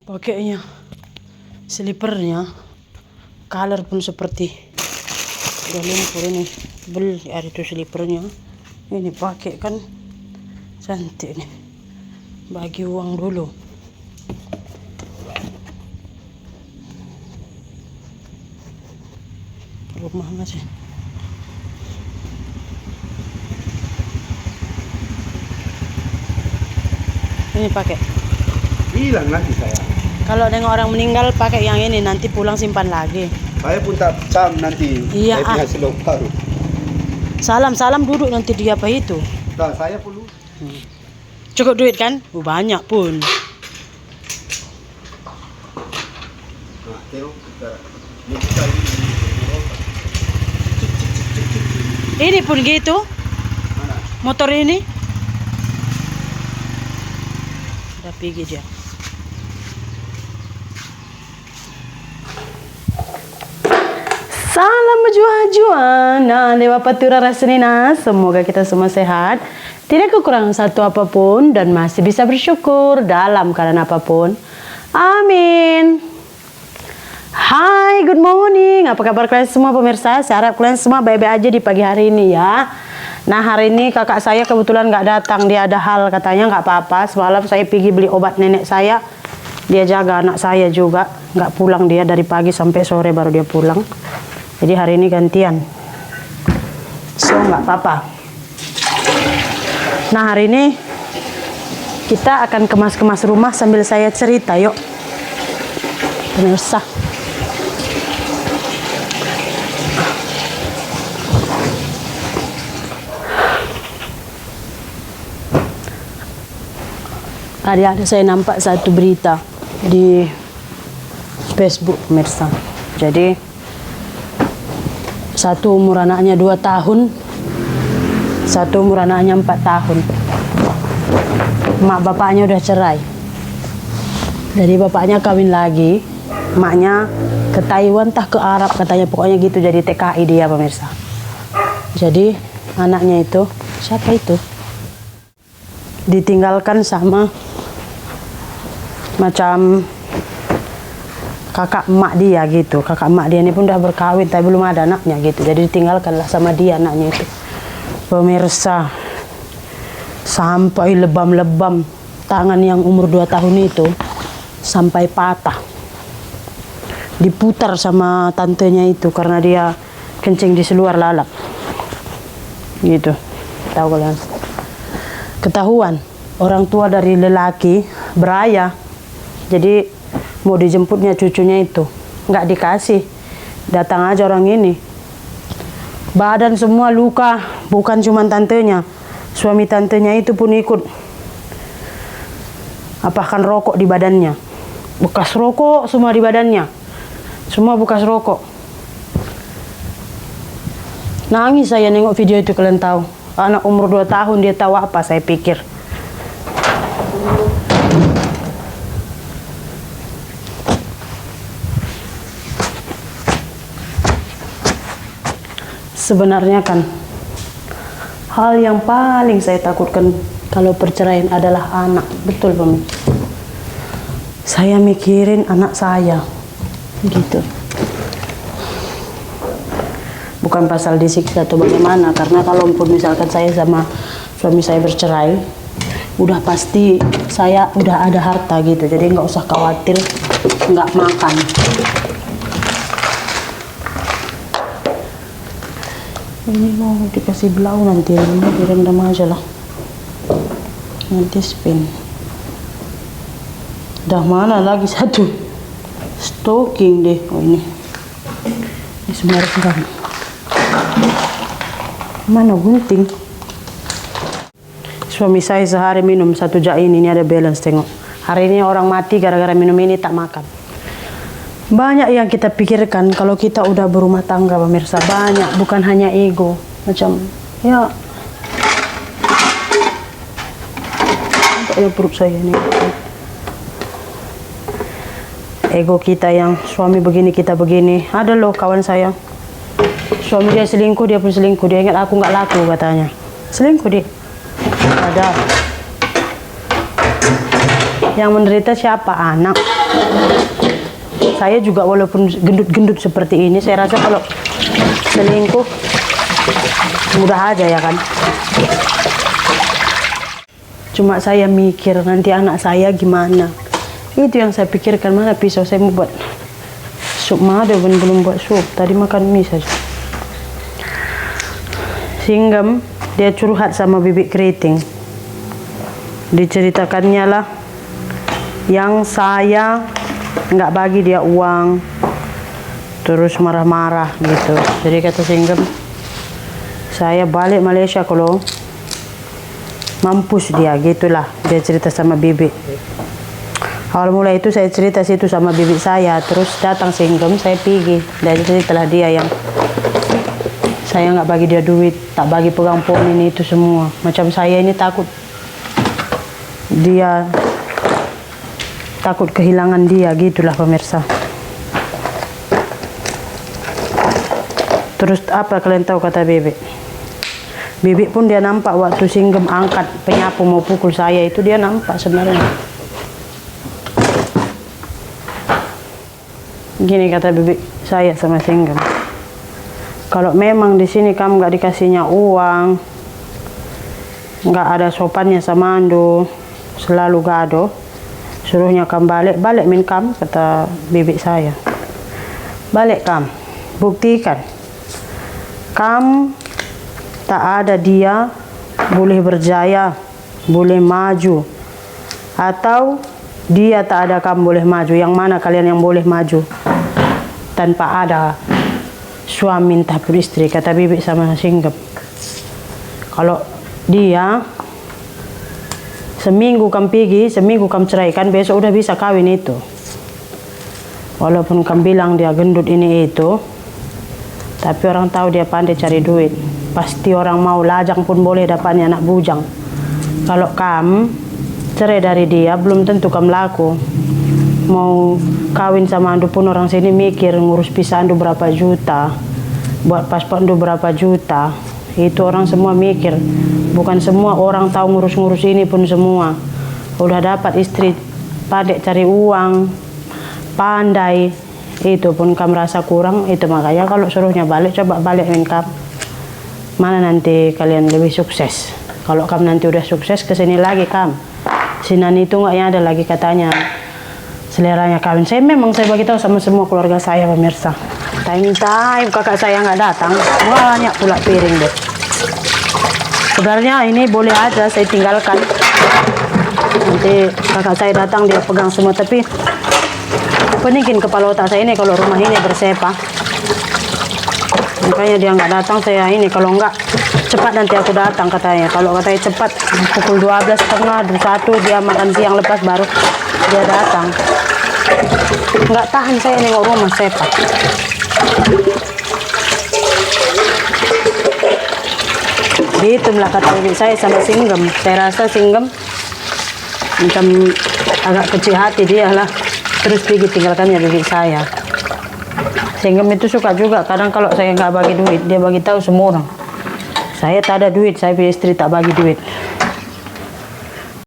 Pakainya, slipernya, color pun seperti udah lumpur ini. Beli hari itu slipernya. Ini pakai kan cantik nih. Bagi uang dulu. Rumah masih. Ini pakai. Bilang nanti saya. Kalau dengan orang meninggal pakai yang ini, nanti pulang simpan lagi. Saya pun tak sam nanti. Iya, Saya punya selop baru. Salam duduk nanti dia apa itu. Nah, saya perlu. Cukup duit kan? Banyak pun. Nah, tengok kita. Ini pun gitu. Mana? Motor ini. Udah pergi dia. Salam berjuang-juang. Nah, lewat patura rasenina. Semoga kita semua sehat. Tidak kekurangan satu apapun dan masih bisa bersyukur dalam keadaan apapun. Amin. Hai, good morning. Apa kabar kalian semua pemirsa? Saya harap kalian semua baik-baik aja di pagi hari ini ya. Nah, hari ini kakak saya kebetulan nggak datang. Dia ada hal katanya, nggak apa-apa. Semalam saya pergi beli obat nenek saya. Dia jaga anak saya juga. Nggak pulang dia dari pagi sampai sore baru dia pulang. Jadi hari ini gantian. So, nggak apa-apa. Nah, hari ini kita akan kemas-kemas rumah sambil saya cerita. Yuk. Pemirsa. Tadi ada saya nampak satu berita di Facebook, pemirsa. Jadi satu umur anaknya 2 tahun, satu umur anaknya 4 tahun. Mak bapaknya udah cerai. Jadi bapaknya kawin lagi, maknya ke Taiwan tah ke Arab katanya, pokoknya gitu, jadi TKI dia pemirsa. Jadi anaknya itu, siapa itu? Ditinggalkan sama macam kakak emak dia gitu. Kakak emak dia ini pun udah berkawin tapi belum ada anaknya gitu. Jadi ditinggalkanlah sama dia anaknya itu. Pemirsa, sampai lebam-lebam tangan yang umur 2 tahun itu sampai patah. Diputar sama tantenya itu karena dia kencing di seluar lalat. Gitu. Tahu kalian? Ketahuan orang tua dari lelaki beraya. Jadi mau dijemputnya cucunya itu, nggak dikasih. Datang aja orang ini. Badan semua luka, bukan cuma tantenya. Suami tantenya itu pun ikut. Apakan rokok di badannya. Bekas rokok semua di badannya. Semua bekas rokok. Nangis saya nengok video itu, kalian tahu. Anak umur 2 tahun dia tahu apa, saya pikir. Sebenarnya kan hal yang paling saya takutkan kalau perceraian adalah anak. Betul pemirsa. Saya mikirin anak saya gitu. Bukan pasal disiksa atau bagaimana, karena kalau pun misalkan saya sama suami saya bercerai, udah pasti saya udah ada harta gitu, jadi nggak usah khawatir nggak makan. Ini mau dikasih blau nanti, ini direndam aja lah. Nanti spin. Dah mana lagi satu stocking deh. Oh ini sebenarnya mana gunting. Suami saya sehari minum 1 jain, ini ada balance, tengok. Hari ini orang mati gara-gara minum ini, tak makan. Banyak yang kita pikirkan kalau kita udah berumah tangga pemirsa, banyak, bukan hanya ego. Macam ya perut saya ini. Ego kita yang suami begini, kita begini. Ada loh kawan saya, suami dia selingkuh, dia pun selingkuh. Dia ingat aku nggak laku katanya. Selingkuh dia. Ada. Yang menderita siapa? Anak. Saya juga walaupun gendut-gendut seperti ini, saya rasa kalau selingkuh mudah aja ya kan. Cuma saya mikir nanti anak saya gimana. Itu yang saya pikirkan. Mana pisau saya mau buat sup madu, belum buat sup. Tadi makan mie saja. Singgem dia curhat sama bibik keriting. Diceritakannya lah yang saya nggak bagi dia uang, terus marah-marah gitu. Jadi kata Singgem, saya balik Malaysia kalau mampus dia, gitulah dia cerita sama bibik. Awal mula itu saya cerita situ sama bibik saya, terus datang Singgem, saya pergi. Dan ceritalah dia yang saya nggak bagi dia duit, tak bagi pegang phone ini itu semua. Macam saya ini takut dia, takut kehilangan dia, gitulah pemirsa. Terus apa kalian tahu kata bibik? Bibik pun dia nampak waktu Singgem angkat penyapu mau pukul saya itu, dia nampak sebenarnya. Gini kata bibik saya sama Singgem, kalau memang di sini kamu nggak dikasihnya uang, nggak ada sopannya sama Ando, selalu gado, suruhnya kamu balik min kam, kata bibik saya. Balik kam, buktikan kam tak ada dia boleh berjaya, boleh maju, atau dia tak ada kamu boleh maju. Yang mana kalian yang boleh maju tanpa ada suami entah pun istri, kata bibik sama Singgem. Kalau dia seminggu kamu pergi, seminggu kamu ceraikan, besok udah bisa kawin itu. Walaupun kamu bilang dia gendut ini itu, tapi orang tahu dia pandai cari duit. Pasti orang mau lajang pun boleh dapatnya anak bujang. Kalau kamu cerai dari dia, belum tentu kamu laku. Mau kawin sama Andu pun orang sini mikir ngurus pisah Andu berapa juta, buat paspor Andu berapa juta. Itu orang semua mikir. Bukan semua orang tahu ngurus-ngurus ini pun semua. Udah dapat istri pandai cari uang, pandai, itu pun kamu rasa kurang. Itu makanya kalau suruhnya balik, coba balik min kamu. Mana nanti kalian lebih sukses. Kalau kamu nanti udah sukses, kesini lagi kamu. Sinan itu nggak ada lagi katanya seleranya kawin. Saya bagi tahu sama semua keluarga saya pemirsa. Time kakak saya nggak datang, banyak pula piring deh. Sebenarnya ini boleh aja saya tinggalkan. Nanti kakak saya datang dia pegang semua, tapi peningin kepala otak saya ini kalau rumah ini bersepa. Makanya dia nggak datang, saya ini kalau nggak cepat nanti aku datang katanya. Kalau katanya cepat pukul 12:30, 1 dia makan siang lepas baru dia datang. Nggak tahan saya nengok rumah sepa. Itulah kata ibu saya sama Singgem. Saya rasa Singgem macam agak kecil hati dia lah. Terus pergi tinggalkannya bibik saya. Singgem itu suka juga kadang kalau saya nggak bagi duit, dia bagi tahu semua orang. Saya tak ada duit, saya punya istri tak bagi duit.